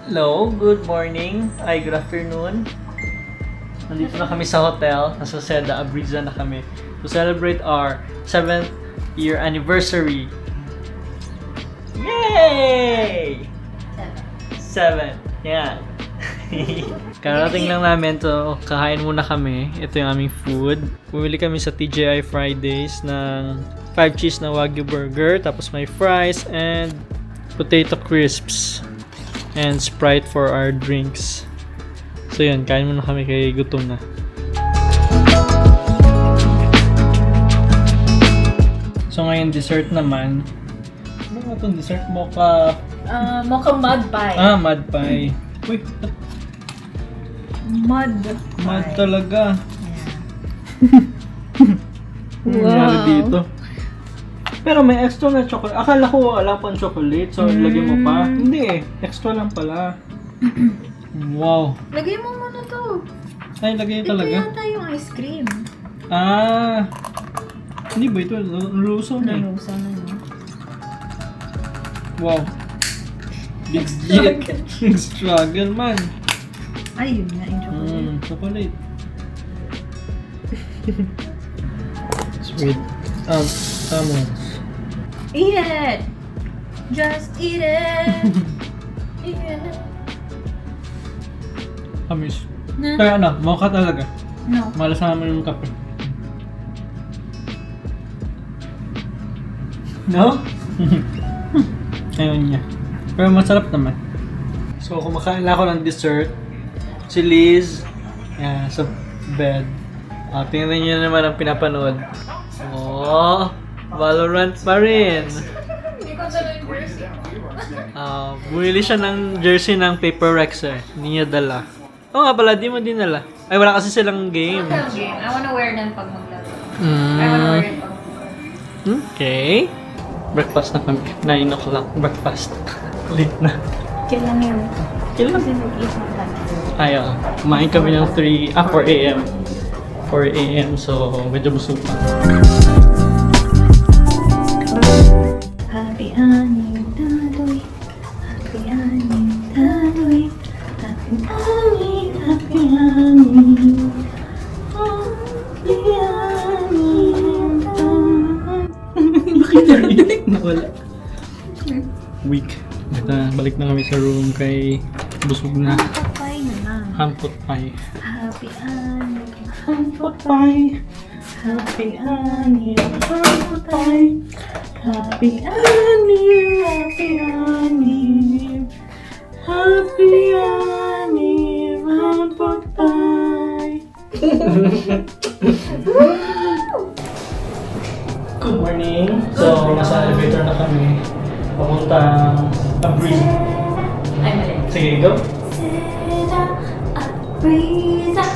Hello, good morning. Ay, good afternoon. Nandito na kami sa hotel. Nasa Seda, Abriza na kami. To celebrate our 7th year anniversary. Yay! 7. Yan. Karating lang namin to. Kakain muna kami. Ito yung aming food. Bumili kami sa TGI Fridays ng 5 cheese na Wagyu burger. Tapos may fries and potato crisps. And Sprite for our drinks. So yun, kain muna kami kay gutom na. So ngayon dessert naman. Ano ba itong dessert? Mocha... Mocha mud pie. mud pie. Uy, Mud mud talaga. Wow. Nangyari dito. Pero may extra na chocolate. Akala ko wala pang chocolate. So, lagyan mo pa. Hindi eh. Extra lang pala. Wow. Lagay mo muna to. Ay, lagay Ito talaga. yata yung ice cream. Ah. Hindi ba ito? Luso na eh. Nalusaw na niya. Wow. Big G. Big struggle man. Ay, yun nga yung chocolate. Chocolate. Sweet. Almonds. Eat it! Just eat it! Eat it! Kamis. Na? Kaya ano, mocha talaga. No. Malas naman yung kape. No? Ayun niya. Pero masarap naman. So, kumakain lang ako ng dessert. Si Liz. Yan, sa bed. Tingnan niyo naman ang pinapanood. Oh, Valorant pa rin. Hindi ko dala yung jersey. Bumili siya ng jersey ng Paper Rex eh. Hindi niya dala. Oo nga pala, di mo dinala. Ay, wala kasi silang game. Game. I wanna wear them pag maglaro. I wanna wear it pag maglaro. Okay. Breakfast na kami. 9 o'clock. Breakfast. Late na. Kailan yun? Kailan? Kasi nag-eat na tayo. Ayaw. Kumain kami ng 4 a.m. 4 a.m. So, medyo busog pa. Happy honey, tadoy. Happy honey, tadoy. Happy honey, happy honey. Happy honey. Bakit narinig? Nawala. Week. Balik na kami sa room kay busog na. Papay na lang. Hampot pie. Happy honey, Hampot pie. happy honey, happy honey. Happy honey, happy honey. Happy honey, hampot pie. Good morning. So, nasa elevator na kami. Papuntang Abriza. Ay, mali. Sige, go. Seda, Abriza.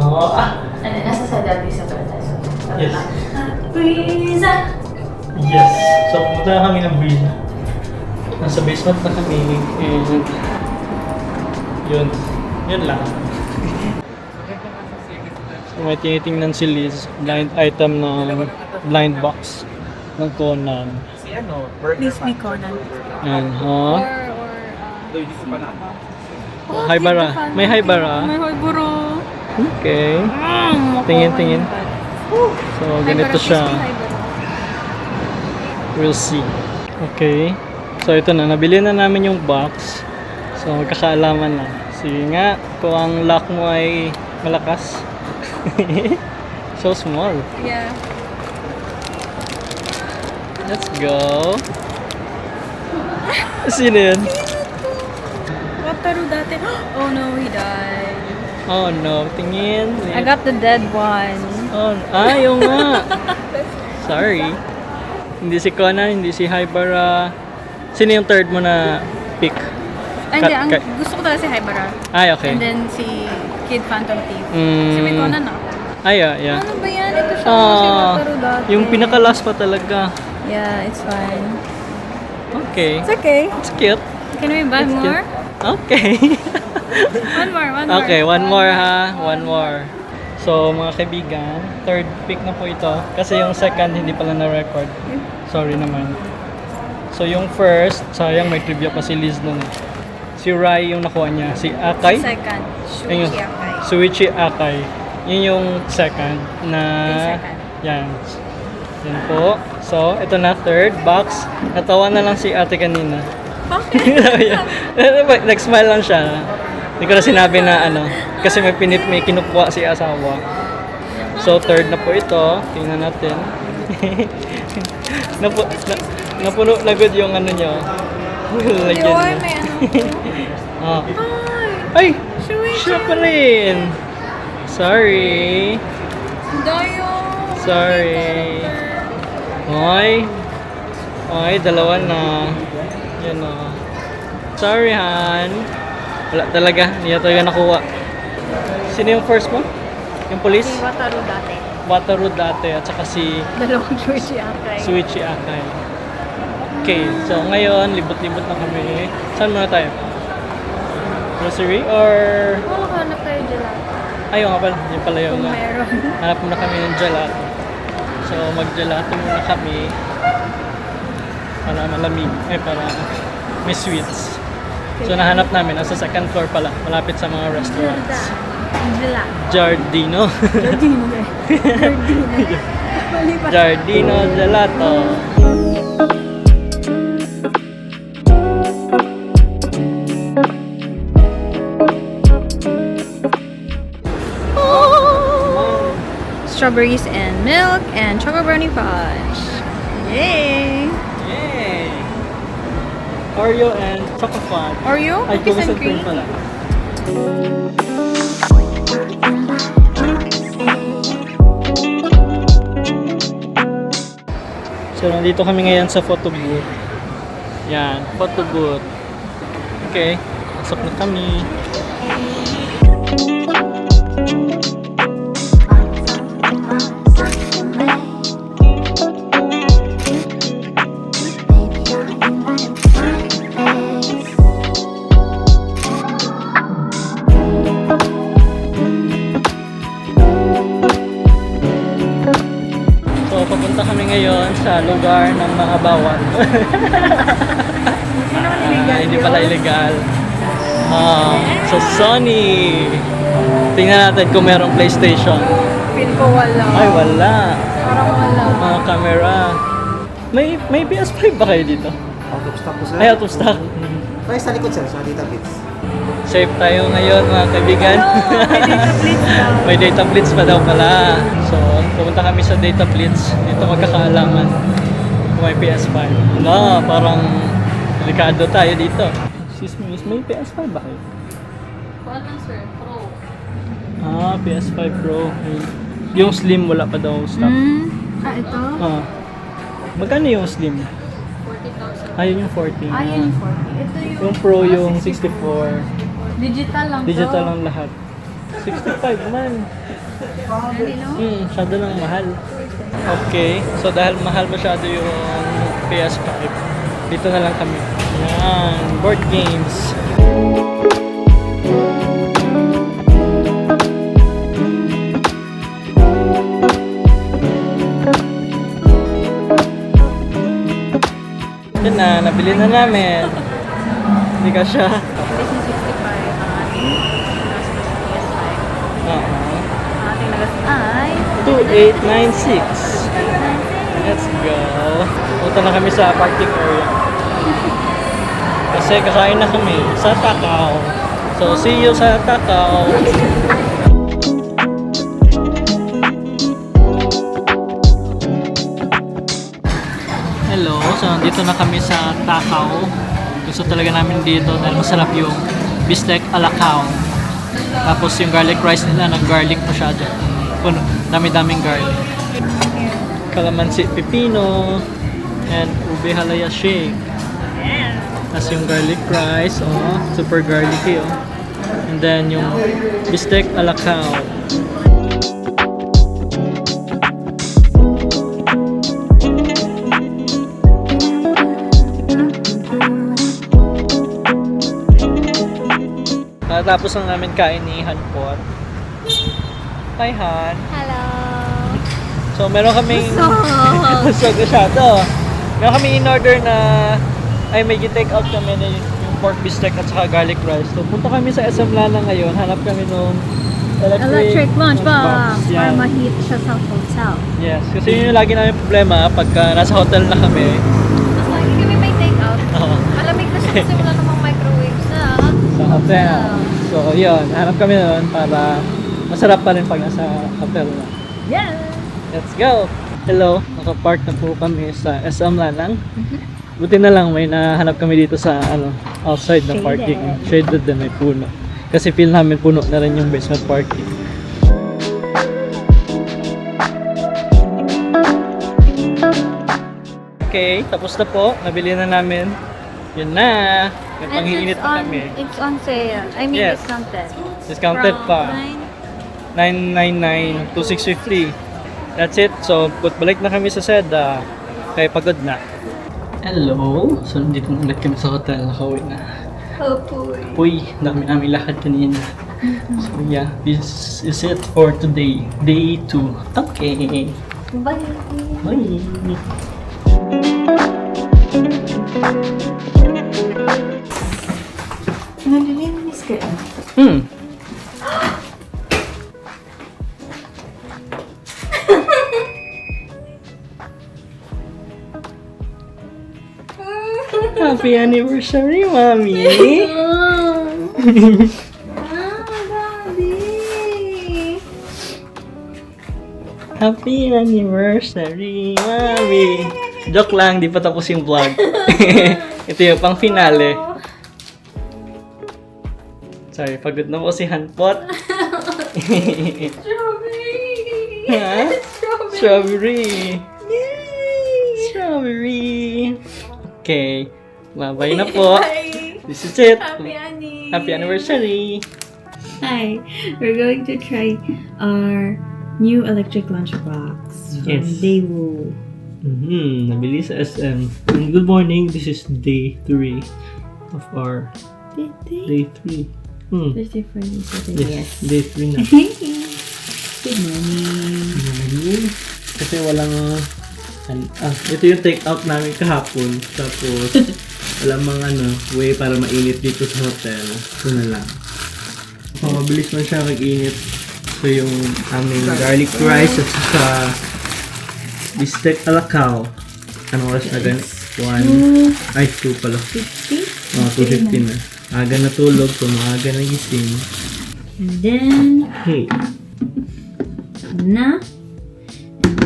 Ano, nasa Seda, Abriza pala tayo. Yes. Abriza. Yes. So, pumunta na kami ng Abriza. Nasa basement na kami. And, yun. Yun lang. So, may tinitingnan si Liz. Blind item ng blind box ng Conan. Please be Conan. Yan, ha? Or Hi bara. May hi bara. May Haibara. Okay. Tingin. So, ganito siya. We'll see. Okay. So, ito na. Nabili na namin yung box. So, magkakaalaman na. Sige nga, kung ang lock mo ay malakas. So small. Yeah. Let's go. Sino yun? Wataru dati. Oh no, he died. Oh no, tingin. I got the dead one. Oh, yung nga. Sorry. Hindi si Conan, hindi si Haibara. Sino yung third mo na pick? Ay, hindi. Ang gusto ko talaga si Haibara. Ay, okay. And then si Kid Phantom Thief. Mm. Si may Conan ako. Ay, yeah. Ano ba yan? Ito siya si Wataru dati. Yung pinaka-last pa talaga. Yeah, it's fine. Okay. It's okay. It's cute. Can we buy It's more? cute. Okay. One more. Okay, one more ha. One more. So, mga kaibigan, third pick na po ito. Kasi yung second, hindi pala na-record. Sorry naman. So, yung first, sayang may trivia pa si Liz nun. Si Rai yung nakuha niya. Si Akay. Second. Ayun. Shuichi Akai. Suichi Akay. Yun yung second na... Second. Yan. Yan po. So, ito na third box. Natawa na lang si ate kanina. Nag-smile lang siya. Hindi ko na sinabi na ano. Kasi may kinukuha si asawa. So, third na po ito. Tingnan natin. Napuno na good yung ano nyo. Lagyan Yoy, mo. may ano. Ah. Ay! Ay! Siya pa rin! Sorry. Dayo! Sorry. Oy. Oy, dalawa na. Yan o. Sorry, Han. Wala talaga. Hindi na talaga nakuha. Sino yung first mo? Yung police? Si Wataru dati. Wataru dati at saka si Dalawang Shuichi Akai. Suichi Akai. Okay, so ngayon, libot-libot na kami. Saan muna tayo? Grocery or... Oo, hanap tayo gelato. Ayun nga pala, yung pala yung... Kung meron. Hanap muna kami ng gelato. So, mag-gelato muna kami. Para malamig. Para may sweets. So, nahanap namin. Nasa second floor pala. Malapit sa mga restaurants. Gelato. Giardino. Giardino eh. Giardino. Mali pa. Giardino Gelato. Strawberries and milk and chocolate brownie fudge. Yay! Yay! Oreo and chocolate fudge. Oreo, Ay, cookies and cookies cream. pala. So, nandito kami ngayon sa photo booth. Yan, photo booth. Okay, pasok na kami. So, papunta kami ngayon sa lugar ng mga bawal. Hindi pala illegal. So, Sony. Tingnan natin kung merong PlayStation. Feel ko wala. Ay, wala. Parang wala. Mga camera. May PS5 ba kayo dito? Out of stock po sir. Ay, out of stock. Try sa likod sir, sa Data Bits. Safe tayo ngayon, mga kaibigan. May data blitz pa daw pala. So, pumunta kami sa data blitz. Dito magkakaalaman kung may PS5. Wala, parang delikado tayo dito. Excuse me, may PS5 ba kayo? Wala sir, pro. PS5 Pro. Yung Slim wala pa daw stock. Ito? Magkano yung Slim? 40,000. Ayun yung 40. Ayun, 40. Ito Yung Pro yung 64. Digital lang Digital to. lang lahat. 65 man. Masyado lang mahal. Okay, so dahil mahal masyado yung PS5, dito na lang kami. Yan, board games. Yan na, nabili na namin. Hindi ka siya. PlayStation 65 ang ating nagastos sa PS5. Oo. Ang ating nagastos ay 2896. Let's go. Punta na kami sa parking area. Kasi kakain na kami sa Takao. So, see you sa Takao. Hello, so nandito na kami sa Takao. Gusto talaga namin dito dahil masarap yung bistec alacao. Tapos yung garlic rice nila, nag-garlic masyado. Puno, dami-daming garlic. Calamansi pepino and ube halaya shake. Tapos yung garlic rice, super garlicky, And then yung bistec alacao. Tapos lang namin kain ni Han Pot. Hi Han. hello. So meron kaming Busog. busog masyado. Meron kaming in order na ay may take out kami na yung pork bistec at saka garlic rice. So, punta kami sa SM Lana ngayon. Hanap kami nung Electric lunchbox. Para Yan. ma-heat siya sa hotel. Yes, kasi yun yung lagi namin problema pagka nasa hotel na kami. Mas lagi kami may take-out. Oo. Malamig na siya kasi wala namang microwave sa Sa hotel. So, yun. Hanap kami nun para masarap pa rin pag nasa hotel na. Yeah! Let's go! Hello, nakapark na po kami sa SM Lanang. Buti na lang may nahanap kami dito sa outside na parking. Shaded din, may puno. Kasi feel namin puno na rin yung basement parking. Okay, tapos na po. Nabili na namin. Yun na. May panghiinit pa kami. It's on sale. I mean, Yes. discounted. Discounted pa. 999 to 650. That's it. So, balik na kami sa SEDA. Kaya pagod na. Hello. So, nandito na ulit kami sa hotel. Nakauwi na. Oh, boy. Uy, dami namin lakad kanina. So, yeah. This is it for today. Day 2. Okay. Bye! Bye. Nalilinis ka eh. Hmm. Happy anniversary, Mommy! Daddy! Happy anniversary, Mommy! Joke lang, di pa tapos yung vlog. Ito yung pang finale. Sorry, pagod na po si Hanpot. Strawberry! Ha? Strawberry! Strawberry! Okay, bye-bye na po. Bye! This is it. Annie! Happy anniversary! Hi, we're going to try our new electric lunchbox from Yes. Daewoo. Nabili sa SM. And good morning, this is day 3 of our day 3. Thursday, Friday, Saturday. Yes, day 3 na. Good morning. Kasi walang ito yung take out namin kahapon. Tapos walang mga way para mainit dito sa hotel. Ito na lang. Mabilis man siya mag-init. So yung aming garlic rice at saka bistec alacao. Anong oras na ganit? 1, ay 2 pala. 2:50 na. Aga natulog, so maaga nagising. And then, Hey,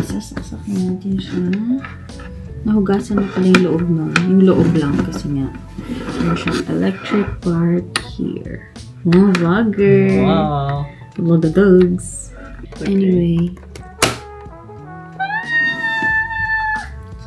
isasaksak natin siya. Nahugasan na pala yung loob mo. Yung loob lang kasi nga. Meron siyang electric part here. Wow, vlogger. wow. Hello, the dogs. Anyway,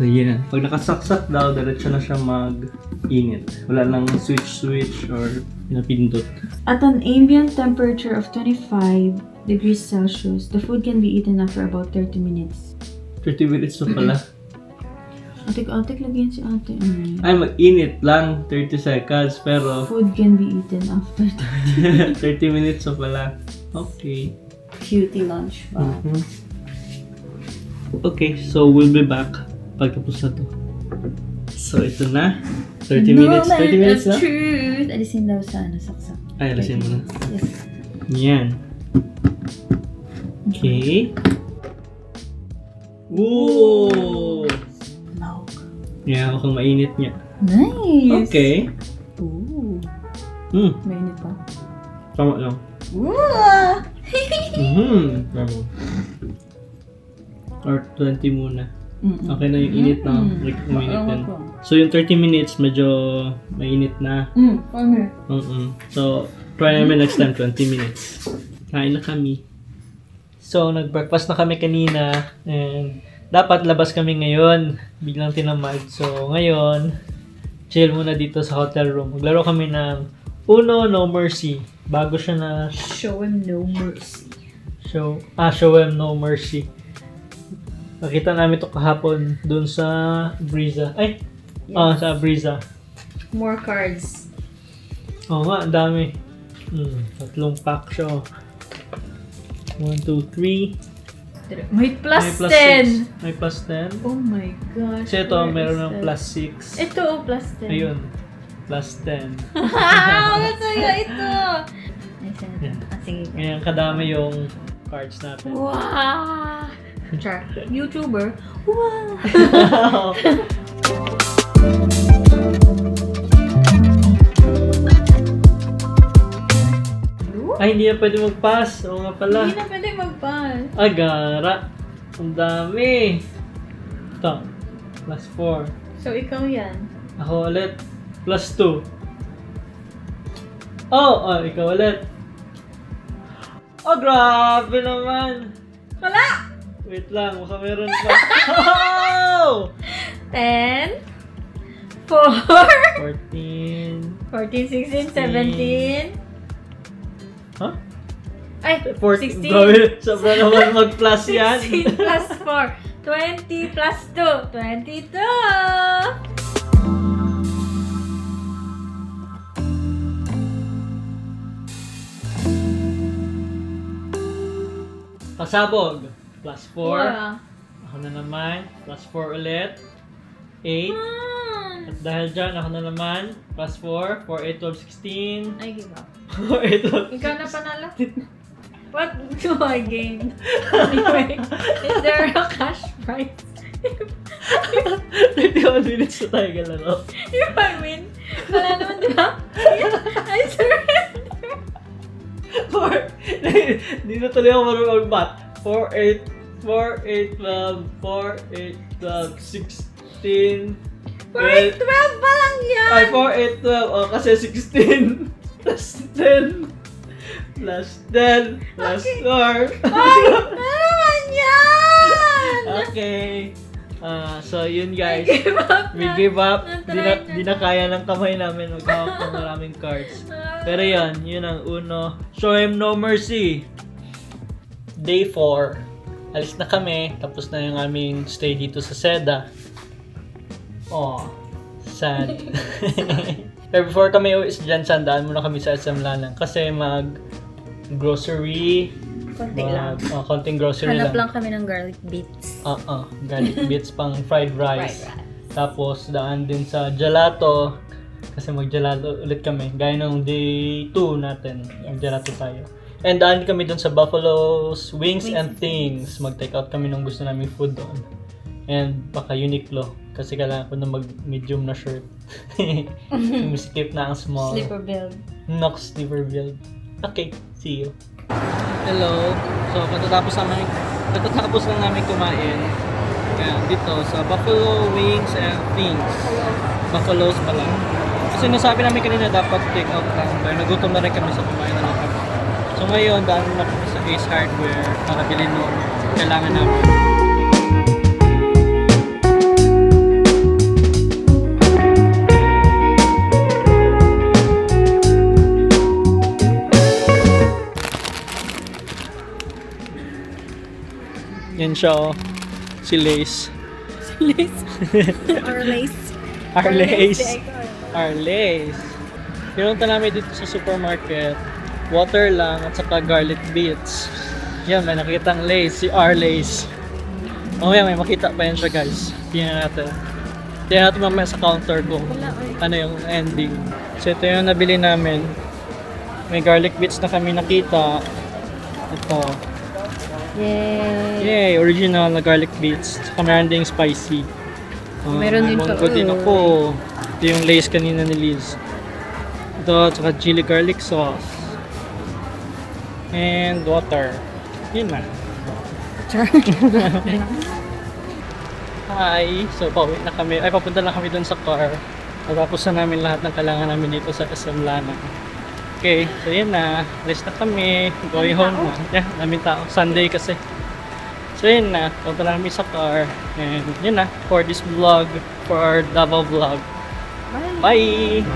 So yeah, pag nakasaksak daw, diretso na siya mag-init. Wala lang switch or pinapindot. at an ambient temperature of 25 degrees Celsius, the food can be eaten after about 30 minutes. 30 minutes na pala. Atik-atik lagyan si ate. Ay, mag-init lang, 30 seconds, pero Food can be eaten after 30 minutes na pala. Okay. cutie lunch. Okay, so we'll be back pagtapos na to. So ito na. 30 minutes. 30 minutes na? Truth. Alisin daw sa saksak. Ay, alasin mo na. Yes. Yan. Okay. Whoa! Milk. Yeah, mukhang mainit niya. Nice. Okay. Ooh. Mainit pa. Tama lang. Ooh. Tama. Or 20 muna. Okay na yung init na. Mainit yan. So yung 30 minutes, medyo mainit na. So, try namin next time, 20 minutes. Kain na kami. So, nag-breakfast na kami kanina. And dapat labas kami ngayon. Biglang tinamad. So, ngayon, chill muna dito sa hotel room. Maglaro kami ng Uno No Mercy. Bago siya na Show him no mercy. Show Him No Mercy. Nakita namin to kahapon dun sa Briza. Ay! Sa Briza. More cards. Oo nga, ang dami. 3 pack siya. 1, 2, 3. May plus May plus 10. 6. May plus 10. Oh my gosh. Kasi ito, where meron is ng that? plus 6. Ito, plus 10. Ayun. plus 10. Masaya ito! Yeah. Sige. Ngayon kadami yung cards natin. Wow! Char. YouTuber. Wow! Ay, hindi na pwede mag-pass. Oo nga pala. Hindi na pwede mag-pass. Agara. Ang dami. Ito. Plus 4. So, ikaw yan. Ako ulit. Plus 2. Oh, ikaw ulit. Oh, grabe naman. Wala! Wait lang, baka meron pa. Oh! 10, 4, 14. 14, 16, 17. Huh? Ay, 14. 16. Grabe, sobra naman mag-plus yan. 16 plus 4. 20 plus 2. 22. Pasabog. Plus 4. Wow. Ako na naman. Plus 4 ulit. 8. At dahil dyan, ako na naman. Plus 4. 4, 8, 12, 16. I give up. 4, 8, 12. Ikaw na panalo. What do I gain? Anyway, is there a cash prize? 31 minutes na tayo galaro. If I win, wala naman, di ba? I surrender. 4. Hindi na tuloy ako marunong mag-math. 4, 8, 12, 4, 8, 12, 16. Wait, 12 pa lang yan! Ay, 4, 8, 12. Oh, kasi 16. Plus 10. Plus 10. Plus 4. Ay, ano naman yan? Okay. So, yun guys. Give up We na. give up. Natry Di na kaya ng kamay namin maghawak ng maraming cards. Pero yun ang uno. Show him no mercy. Day 4. Alis na kami. Tapos na yung aming stay dito sa Seda. Oh, sad. Pero before kami uwi sa Jansan, daan muna kami sa SM Lanang. Kasi grocery. Konti lang. Konting grocery Hanap lang kami ng garlic beets. Garlic bits pang fried rice. Fried rice. Tapos daan din sa gelato. Kasi mag-gelato ulit kami. Gaya ng day 2 natin. Mag-gelato tayo. And daan kami dun sa Buffalo's Wings and Things. Mag-take out kami ng gusto namin food doon. And baka Uniqlo. Kasi kailangan ko na mag-medium na shirt. Skip na ang small. Slipper build. Nox Slipper build. Okay, see you. Hello. So, katatapos lang namin kumain. Kaya dito sa Buffalo Wings and Things. Buffalo's pala. Kasi nasabi namin kanina dapat take out lang. Pero nagutom na rin kami sa kumain na lang kami. So ngayon, daan na kami sa Ace Hardware para bilhin nung kailangan namin. Yan siya, oh. Si Lace. Or lace. Arlace. Arlace. Pinunta namin dito sa supermarket. Water lang at saka garlic beets. Yan, may nakitang Lace, si Arlace. Mamaya may makita pa yan siya, guys. Tingnan natin. Tingnan natin mamaya sa counter kung ano yung ending. So ito yung nabili namin. May garlic beets na kami nakita. Ito. Yay! Yay! Original na garlic beets. Saka meron ding spicy. Meron din pa. Manggo din ako. Ito yung Lace kanina ni Liz. Ito, saka chili garlic sauce. And water. Yun na. Hi! So, pauwi na kami. Ay, papunta na kami dun sa car. Natapos na namin lahat ng kailangan namin dito sa SM Lanang. Okay, so yun na. Rest na kami. Going home na. Yeah, daming tao. Sunday kasi. So yun na. Punta na kami sa car. And yun na. For this vlog. For our Davao vlog. Bye!